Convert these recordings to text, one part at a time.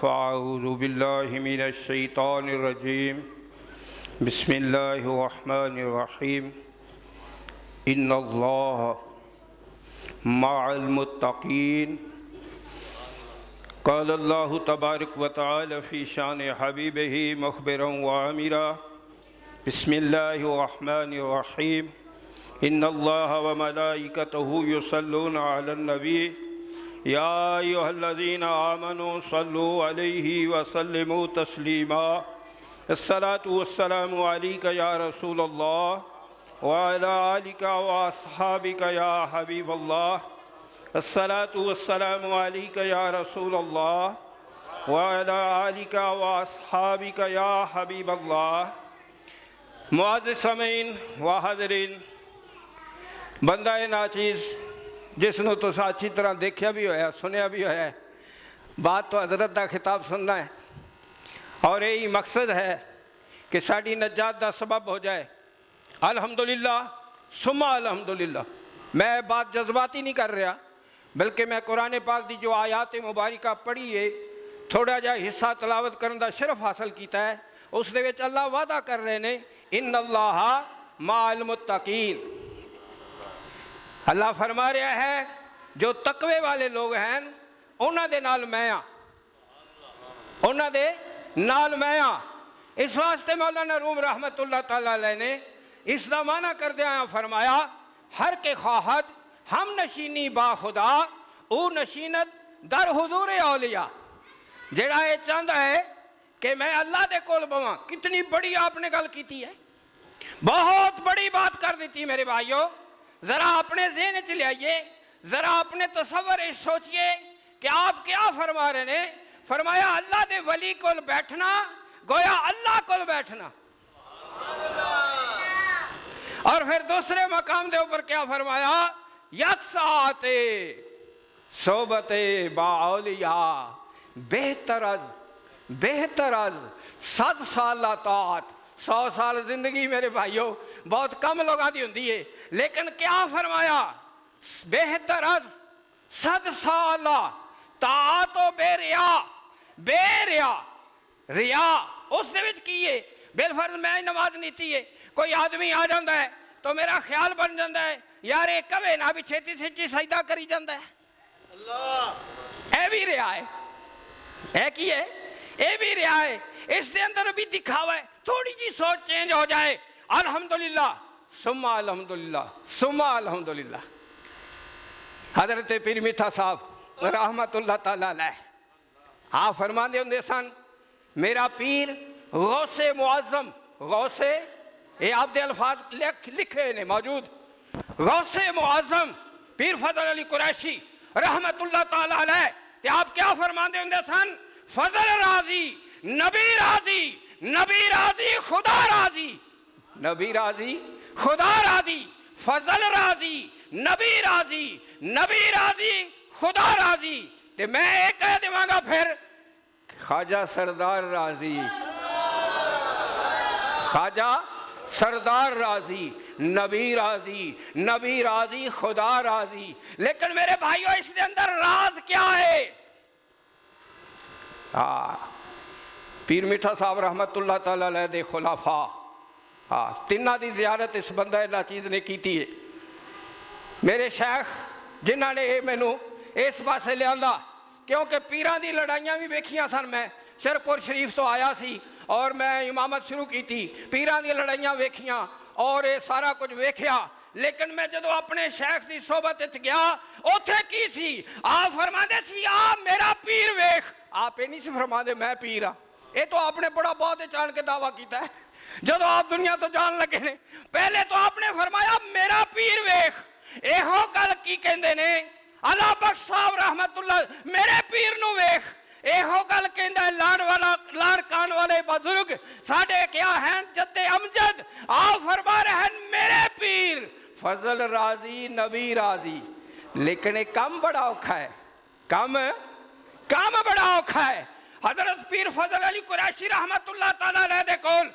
فاعوذ باللہ من الشیطان الرجیم بسم اللہ الرحمن الرحیم ان اللہ مع المتقین قال اللہ تبارک و تعالی فی شان حبیبہ مخبرا وعامرا بسم اللہ الرحمن الرحیم ان اللہ وملائکتہ یصلون علی النبی یا ایھا الذین آمنوا صلوا علیہ وسلموا تسلیما الصلاۃ والسلام علیک یا رسول اللہ وعلی آلک واصحابک یا حبیب اللہ الصلاۃ والسلام علیک یا رسول اللہ وعلی آلک واصحابک یا حبیب اللہ۔ معزز سامعین و حاضرین، بندہ ناچیز جس نو تو اچھی طرح دیکھیا بھی ہویا سنیا بھی ہویا ہے، بات تو حضرت دا خطاب سننا ہے اور یہی مقصد ہے کہ ساڑی نجات دا سبب ہو جائے۔ الحمدللہ ثم الحمدللہ۔ میں بات جذباتی نہیں کر رہا، بلکہ میں قرآن پاک دی جو آیات مبارکہ پڑھی ہے تھوڑا جا حصہ تلاوت کرنے دا شرف حاصل کیتا ہے۔ اس دے وچ اللہ وعدہ کر رہے نے ان اللہ مع المتقین۔ اللہ فرما رہا ہے جو تقوی والے لوگ ہیں انہاں دے نال میں ہاں، انہاں دے نال میں ہاں۔ اس واسطے مولانا روم رحمت اللہ تعالیٰ علیہ نے اس دا معنی کر دیا فرمایا ہر کے خواہد ہم نشینی با خدا او نشینت در حضور اولیاء۔ جڑا یہ چاہتا ہے کہ میں اللہ دے کول بواں، کتنی بڑی آپ نے گل کیتی ہے، بہت بڑی بات کر دیتی میرے بھائیوں۔ ذرا اپنے ذہن چ لے آئیے، ذرا اپنے تصور سوچئے کہ آپ کیا فرما رہے ہیں۔ فرمایا اللہ دے ولی کول بیٹھنا گویا اللہ کول بیٹھنا۔ اور پھر دوسرے مقام دے اوپر کیا فرمایا، یکسات صحبت با اولیاء بہتر از 100 سال طاعت۔ 100 سال زندگی میرے بھائیوں بہت کم لوگاں دی ہوندی ہے، لیکن کیا فرمایا، بہتر از 100 سال طاعت و بے ریا۔ ریا اس دے وچ کی ہے، بالفرض میں نماز نیتی ہے، کوئی آدمی آ جاندہ ہے تو میرا خیال بن جاندہ ہے یار ایک کبھے نہ بھی چھیتی سچی سجدہ کری جاندہ ہے، اللہ اے بھی ریا ہے، اے کی ہے، اے بھی ریا ہے۔ اس دے اندر بھی دکھاوا ہے، تھوڑی جی سوچ چینج ہو جائے۔ الحمدللہ ثم الحمدللہ ثم الحمدللہ۔ حضرت پیر میٹھا صاحب رحمت اللہ تعالیٰ علیہ آپ فرماندے ہوندے سن، میرا پیر غوث معظم، غوث یہ آپ دے الفاظ لکھے نے موجود، غوث معظم پیر فضل علی قریشی رحمت اللہ تعالیٰ علیہ، تے آپ کیا فرماندے ہوندے سن، فضل راضی نبی راضی، نبی راضی خدا راضی، نبی راضی خدا راضی، فضل راضی نبی راضی، نبی راضی خدا راضی۔ تے میں ایک کہہ دیواں گا پھر خواجہ سردار راضی، خواجہ سردار راضی، نبی راضی، نبی راضی خدا راضی۔ لیکن میرے بھائیوں اس دے اندر راز کیا ہے؟ پیر میٹھا صاحب رحمت اللہ تعالیٰ علیہ دے خلافہ تینہ دی زیارت اس بندہ ناچیز نے کی تھی۔ میرے شیخ جنہاں نے میں نو اس پاسے لے آندا، کیونکہ پیران دی لڑائیاں بھی ویکھیاں سن، میں شرپور شریف تو آیا سی اور میں امامت شروع کی تھی، پیران دی لڑائیاں ویکھیاں اور یہ سارا کچھ ویکھیا، لیکن میں جدو اپنے شیخ دی صحبت گیا اوتھے کی سی، آپ فرماندے سی میرا پیر ویکھ۔ آپ یہ نہیں سے فرماندے میں پیر ہاں، یہ تو آپ نے بڑا بہت چان کے دعویٰ کیتا ہے جدو آپ دنیا تو جان لگے نے۔ پہلے تو آپ نے فرمایا میرا پیر ویکھ، ایہو گل کی کہندے نے اللہ بخش صاحب رحمت اللہ میرے پیر نو ویکھ، ایہو گل کہندہ ہے لاڑکان والے بزرگ ساڑھے کیا ہیں جد امجد، آپ فرما رہے ہیں میرے پیر فضل راضی نبی راضی۔ لیکن ایک کام بڑا اوکھا ہے، کام بڑا اوکھا ہے۔ حضرت پیر فضل علی قریشی رحمت اللہ تعالیٰ علیہ دے کول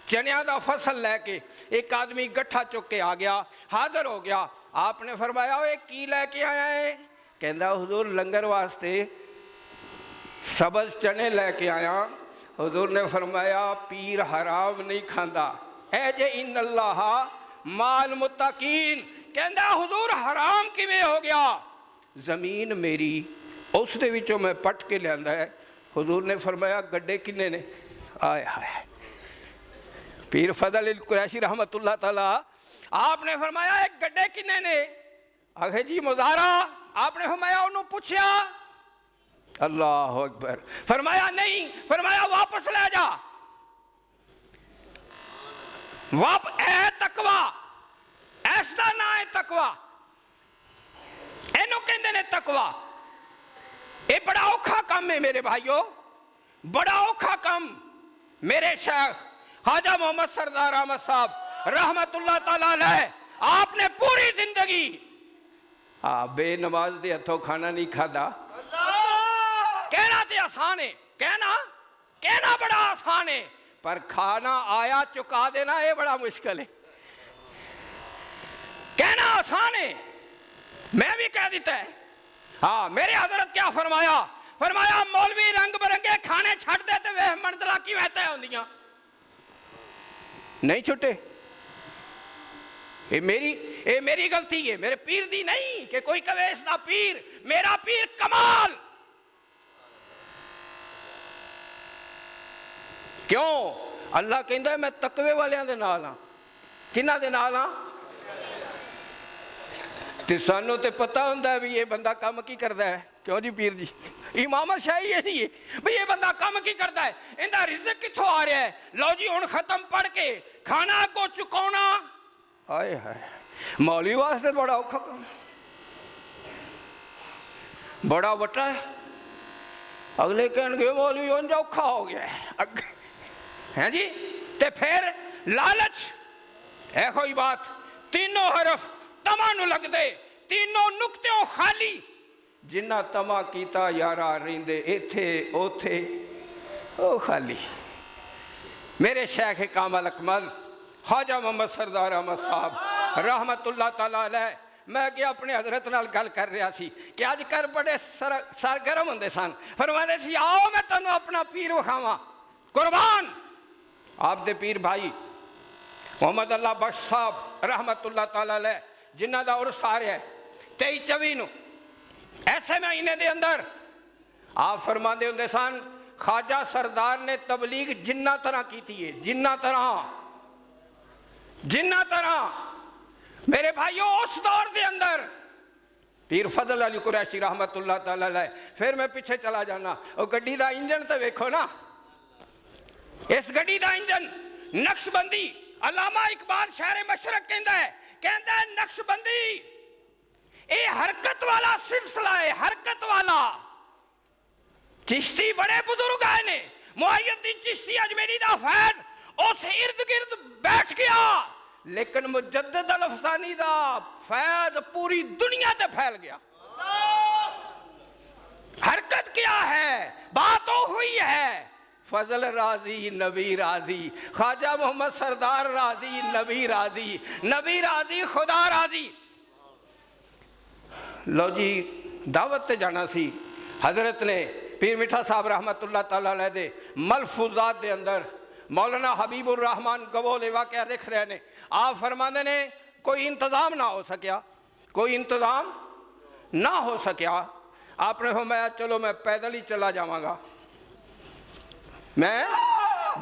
چنیاں دا فصل لے کے ایک آدمی گٹھا چک کے آ گیا، حاضر ہو گیا۔ آپ نے فرمایا وہ کی لے کے آیا ہے؟ کہندہ حضور لنگر واسطے سبز چنے لے کے آیا. حضور نے فرمایا پیر حرام نہیں کھاندا. اے جے ان اللہ مال متقین. کہندا حضور حرام کیویں ہو گیا؟ زمین میری اس دے وچوں میں پٹ کے لیندا ہے. حضور نے فرمایا گڈے کنے نے؟ آئے ہائے. پیر فضل القریشی رحمت اللہ تعالی آپ نے فرمایا ایک گڈے کنے نے؟ آگے جی مزارہ. آپ نے فرمایا انہوں پوچھیا. اللہ اکبر. فرمایا نہیں. فرمایا واپس لے جا. اے تقوی ایسا نہ ہے تقوی. اینو کہندے نے تقوی. اے بڑا اوکھا کم ہے میرے بھائیو, بڑا اوکھا کم. میرے شیخ خواجہ محمد سردار احمد صاحب رحمت اللہ تعالیٰ علیہ آپ نے پوری زندگی بے نماز دے ہتھوں کھانا نہیں کھادا. کہنا تے آسان ہے, کہنا بڑا آسان ہے, پر کھانا آیا چکا دینا یہ بڑا مشکل ہے. کہنا آسان ہے, میں بھی کہہ دیتا ہے. ہاں میرے حضرت کیا فرمایا؟ فرمایا مولوی رنگ برنگے کھانے چھٹ دیتے وہ منزلہ کی وہتے ہیں ہوندیاں نہیں چھٹے. اے میری غلطی ہے, میرے پیر دی نہیں کہ کوئی کہے اس دا پیر. میرا پیر کمال. کیوں؟ اللہ کہندا ہے میں تقوی والیاں دے نال ہاں. کنہاں دے نال ہاں؟ تے سانوں تے پتہ ہوندا ہے بھی یہ بندہ کام کی کردا ہے. کیوں جی پیر جی؟ امامت شاہی ہے جی بھئی یہ بندہ کام کی کردا ہے, اندہ رزق کتھوں آ رہا ہے؟ لو جی ہن ختم پڑھ کے کھانا کو چکونا. آئے ہائے مولوی واسطے بڑا اوکھا کام, بڑا وٹا ہے. اگلے کہن گے مولوی انجا اوکھا ہو گیا ہے جی. تے پھر لالچ ہے کوئی بات. تینوں حرف تمہ نو لگ دے, تینوں نکتےوں خالی. جنہ تمہ کیتا یارا رہندے ایتھے اوتھے او خالی. میرے شیخ کامل اکمل خواجہ محمد سردار احمد صاحب رحمت اللہ تعالیٰ علیہ, میں کہ اپنے حضرت نال گل کر رہا سی کہ آج کر بڑے سرگرم ہوندے سن. فرمانے سی آؤ میں تنوں اپنا پیر وکھاواں. قربان آپ دے پیر بھائی محمد اللہ بخش صاحب رحمت اللہ تعالیٰ علیہ جنہ دا عرس آ رہا ہے 23-24 نو ایسے مہینے دے اندر آپ فرماندے ہوندے سن خواجہ سردار نے تبلیغ جنہ طرح کیتی ہے, جنہ طرح میرے بھائیوں اس دور دے اندر. پیر فضل علی قریشی رحمت اللہ تعالیٰ علیہ. پھر میں پیچھے چلا جانا, وہ گڈی دا انجن تے ویکھو نا, اس گڈی دا انجن نقش بندی. علامہ اقبال شہر مشرق کہندا ہے نقش بندی اے حرکت والا سلسلہ ہے, حرکت والا. چشتی بڑے بزرگ آئے نے, معین الدین چشتی اجمیری دا فیض اس ارد گرد بیٹھ گیا, لیکن مجدد الافسانی دا فیض پوری دنیا تے پھیل گیا. حرکت کیا ہے؟ بات تو ہوئی ہے. فضل راضی نبی راضی, خواجہ محمد سردار راضی نبی راضی, نبی راضی خدا راضی. لو جی دعوت تے جانا سی. حضرت نے پیر میٹھا صاحب رحمت اللہ تعالیٰ علیہ دے ملفوظات دے اندر مولانا حبیب الرحمن گوول واقعہ لکھ رہے نے. آپ فرماندے نے کوئی انتظام نہ ہو سکیا, کوئی انتظام نہ ہو سکیا. آپ نے فرمایا چلو میں پیدل ہی چلا جاواں گا. میں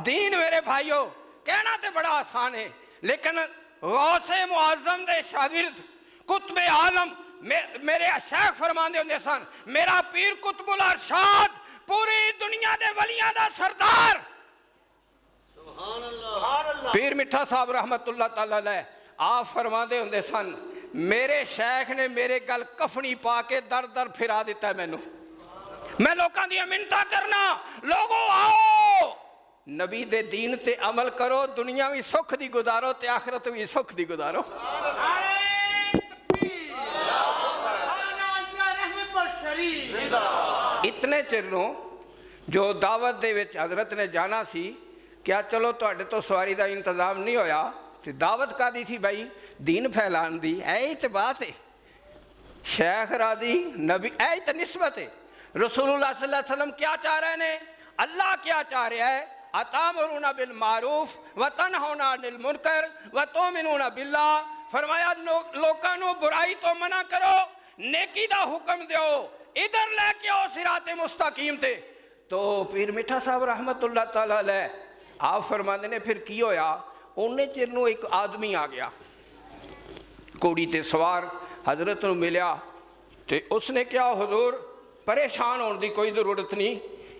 دین میرے بھائیوں کہنا تے بڑا آسان ہے, لیکن غوث معظم دے شاگرد قطب عالم میرے شیخ فرماندے ہوندے سن میرا پیر قطب الارشاد پوری دنیا دے ولیاں دا سردار. سبحان اللہ. پیر میٹھا صاحب رحمت اللہ تعالیٰ علیہ آپ فرماندے ہوندے سن میرے شیخ نے میرے گل کفنی پا کے در در پھرا دیتا ہے مینوں. میں لوکاں دی منتا کرنا, لوگوں آؤ نبی دے دین تے عمل کرو, دنیا بھی سکھ دی گزارو تے آخرت بھی سکھ دی گزارو. اتنے چروں جو دعوت دے وچ حضرت نے جانا سی, کیا چلو تواڈے تو سواری دا انتظام نہیں ہویا تے دعوت کا دی تھی بھائی دین پھیلان دی. اے تے بات ہے, شیخ راضی نبی اے تے نسبت ہے. رسولullah صلی اللہ علیہ وسلم کیا چاہ رہے ہیں؟ اللہ کیا چاہ رہا ہے؟ اتامرون بالمعروف وتنہون عن المنکر وتؤمنون باللہ. فرمایا لوکاں نو برائی تو منع کرو، نیکی دا حکم دیو، ادھر لے کے آؤ صراط مستقیم تے. تو پیر میٹھا صاحب رحمت اللہ تعالیٰ علیہ آپ فرماندے نے پھر کی ہویا؟ انہیں چر نو ایک آدمی آ گیا کوڑی تے سوار، حضرت نو ملیا تے اس نے کیا حضور پریشان ہونے دی کوئی ضرورت نہیں،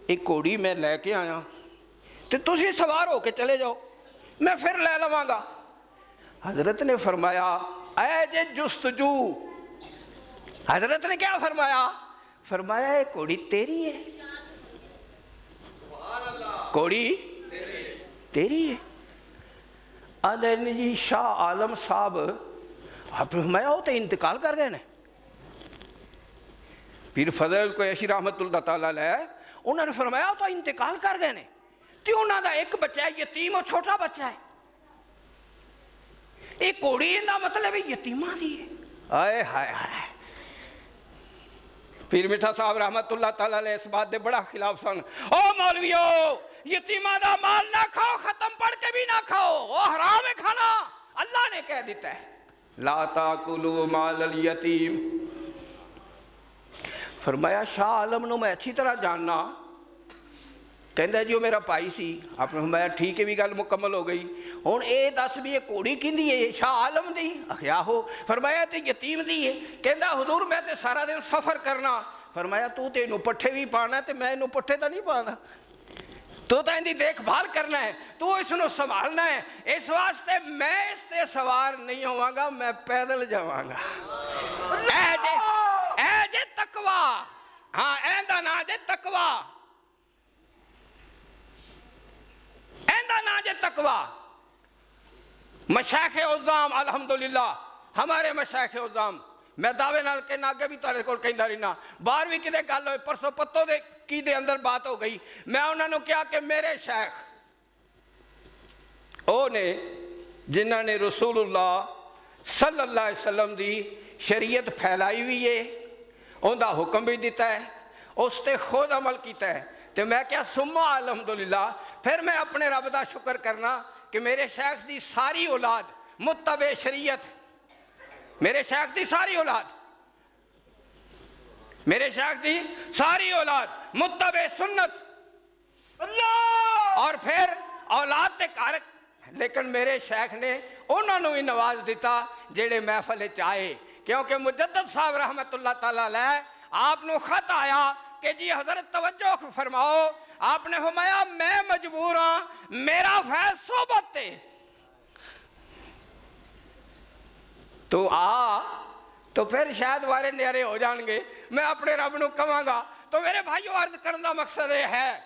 ایک کوڑی میں لے کے آیا تے تسی سوار ہو کے چلے جاؤ، میں پھر لے لواں گا. حضرت نے فرمایا اے جے جستجو، حضرت نے کیا فرمایا؟ فرمایا اے کوڑی تیری ہے، کوڑی تیری ہے. آدھے جی شاہ عالم صاحب، آپ نے فرمایا وہ تو انتقال کر گئے نے. پیر فضل قریشی رحمت اللہ تعالیٰ علیہ انہوں نے فرمایا وہ تو انتقال کر گئے نے، تو انہوں دا ایک بچہ ہے یتیم اور چھوٹا بچہ ہے. ایک کوڑی دا مطلب ہے یتیمہ دی ہے. آئے ہائے ہائے. پیر میٹھا صاحب رحمت اللہ تعالیٰ علیہ اس بات دے بڑا خلاف سن. او مولویو یتیمہ دا مال نہ کھاؤ، ختم پڑھ کے بھی نہ کھاؤ، وہ حرام ہے کھانا. اللہ نے کہہ دیتا ہے لا تاکلوا مال الیتیم. فرمایا شاہ عالم نو میں اچھی طرح جاننا، کہندا جی وہ میرا بھائی سی. آپ نے فرمایا ٹھیک ہے بھی گل مکمل ہو گئی. ہن اے دس بھی یہ کوڑی کیندی ہے؟ شاہ عالم دی. آخیا ہو. فرمایا تے یتیم دی ہے. کہندا حضور میں تے سارا دن سفر کرنا. فرمایا تو تے انہوں پٹھے بھی پانا تے میں انہوں پٹھے تا نہیں پانا، تو ان دی دیکھ بھال کرنا ہے، تو اس نو سنبھالنا ہے. اس واسطے میں اس تے سوار نہیں ہوں گا، میں پیدل جاواں گا. اے جے تقوی، ہاں ایندا نا جے تقوی، ایندا نا جے تقوی. مشائخ عظام الحمدللہ، ہمارے مشائخ عظام، میں دعوے نال کے ناگے بھی تارے کول کہندا رہنا. 12ویں کدے گل ہوئے پرسوں پتوں دے کی دے اندر بات ہو گئی. میں انہوں نے کہا کہ میرے شیخ او نے جنہوں نے رسول اللہ صلی اللہ علیہ وسلم دی شریعت پھیلائی ہوئی ہے، ان دا حکم بھی دیتا ہے، اس تے خود عمل کیتا ہے. تو میں کیا سمہ الحمدللہ. پھر میں اپنے رب دا شکر کرنا کہ میرے شیخ دی ساری اولاد متبع شریعت، میرے شیخ دی ساری اولاد، میرے شیخ دی ساری اولاد متبع سنت. اور پھر اولاد تے کارک. لیکن میرے شیخ نے انہوں نے بھی نواز دیتا جیڑے محفل چاہے، کیونکہ مجدد صاحب رحمت اللہ تعالیٰ علیہ آپ نو خط آیا کہ جی حضرت توجہ فرماؤ. آپ نے فرمایا میں مجبور ہاں، میرا فیض صحبت تے. تو تو پھر شاید وارے نیارے ہو جان گے. میں اپنے رب نو کہاں گا. تو میرے بھائیو عرض کرن دا مقصد یہ ہے،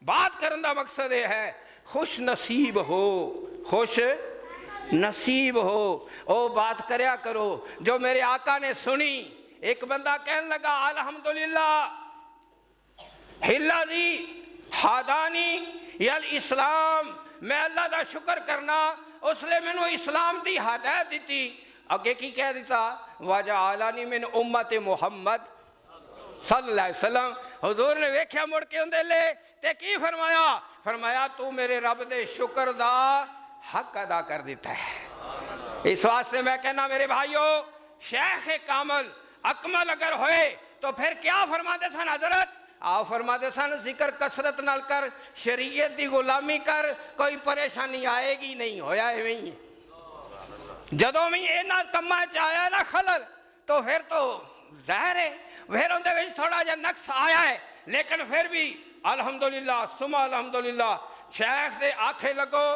بات کرن دا مقصد یہ ہے، خوش نصیب ہو، خوش نصیب ہو. او بات کریا کرو جو میرے آقا نے سنی. ایک بندہ کہنے لگا الحمدللہ ہلازی حادانی یا الاسلام، میں اللہ دا شکر کرنا اس لئے میں نے اسلام دی ہدایت دیتی. اگے کی کہہ دیتا وَجَعَلَنِي مِنْ أُمَّةِ محمد صلی اللہ علیہ وسلم. حضور نے ویکھیا مڑ کے اندے لے تے کی فرمایا؟ فرمایا تو میرے رب دے شکر دا حق ادا کر دیتا ہے. اس واسطے میں کہنا میرے بھائیو شیخ کامل اکمل اگر ہوئے تو پھر کیا فرماتے سن حضرت؟ آپ فرماتے سن ذکر کثرت نال کر، شریعت دی غلامی کر، کوئی پریشانی آئے گی نہیں. ہویا ہے وہیں جدوں میں یہ نہ کمہ چاہیا نہ خلل تو پھر تو ظاہر ہے پھر اندے وچ تھوڑا جا نقص آیا ہے. لیکن پھر بھی الحمدللہ ثم الحمدللہ شیخ سے آنکھیں لگو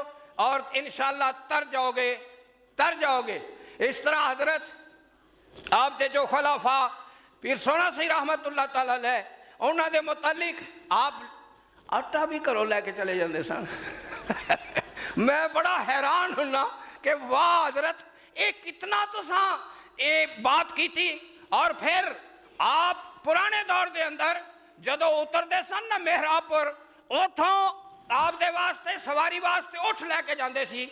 اور انشاءاللہ تر جاؤ گے. اس طرح حضرت آپ دے جو خلافہ پیر سونا سی رحمت اللہ تعالیٰ علیہ انہوں دے متعلق آپ آٹا بھی کرو لے کے چلے جاندے سن. میں بڑا حیران ہونا کہ واہ حضرت ایک کتنا تو ساں ایک بات کی تھی. اور پھر آپ پرانے دور دے اندر جدو اتر دے سن نا محراب پر اتھوں آپ دے واسطے سواری واسطے اٹھ لے کے جاندے سی.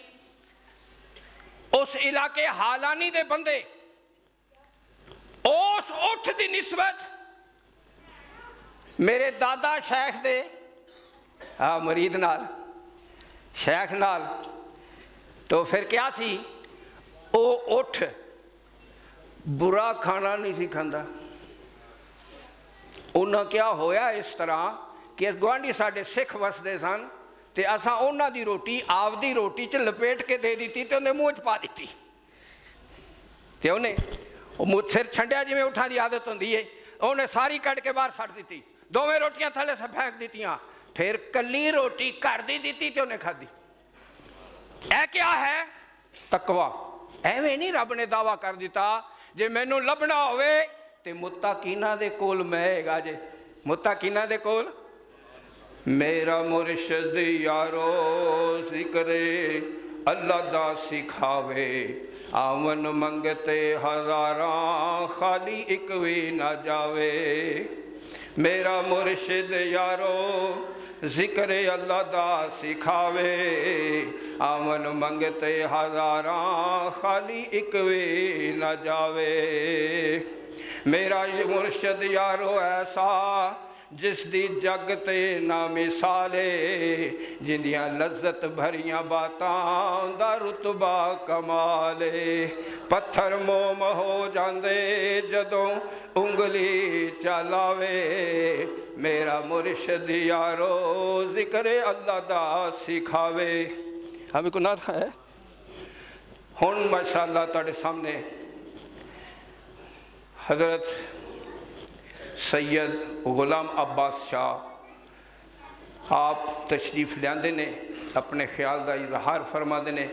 اس علاقے حالانی دے بندے اس اٹھ دی نسبت میرے دادا شیخ دے مرید نال شیخ نال تو پھر کیا سی او اٹھ برا کھانا نہیں سی کھاندا انہاں کیا ہویا اس طرح کہ گوانڈی ساڈے سکھ وسدے سن تے اساں انہاں دی روٹی آپ دی روٹی چ لپیٹ کے دے دیتی تے انہیں منہ چ پا دیتی تے انہیں سر چھنڈیا جی میں اٹھا دی عادت ہوندی ہے انہیں ساری کٹ کے باہر سٹ دیتی دوویں روٹیاں تھلے سے پھینک دیتیاں پھر کلی روٹی کر دی دیتی تے انہیں کھا دی اے کیا ہے تقوی ایویں نہیں رب نے دعویٰ کر دیتا جے مینوں لبنا ہوئے تے متقینہ دے کول میں گا جے متقینہ دے کول میرا مرشد یارو ذکر اللہ دا سکھاوے آمن منگتے ہزاراں خالی ایک وی نہ جاوے میرا مرشد یارو ذکر اللہ دا سکھاوے آمن منگتے ہزاراں خالی ایک وی نہ جاوے میرا مرشد یارو ایسا جس دی جگ تے نہ مثالے جندیاں لذت بھریاں باتاں دا رتبہ کمالے پتھر موم ہو جاندے جدوں انگلی چلاوے میرا مرشد یارو ذکر اللہ دا سکھاوے ہمیں کو نعت ہے ہن ماشاءاللہ تاڑے سامنے حضرت سید غلام عباس شاہ آپ تشریف لیاندے نے اپنے خیال دا اظہار فرما دے نے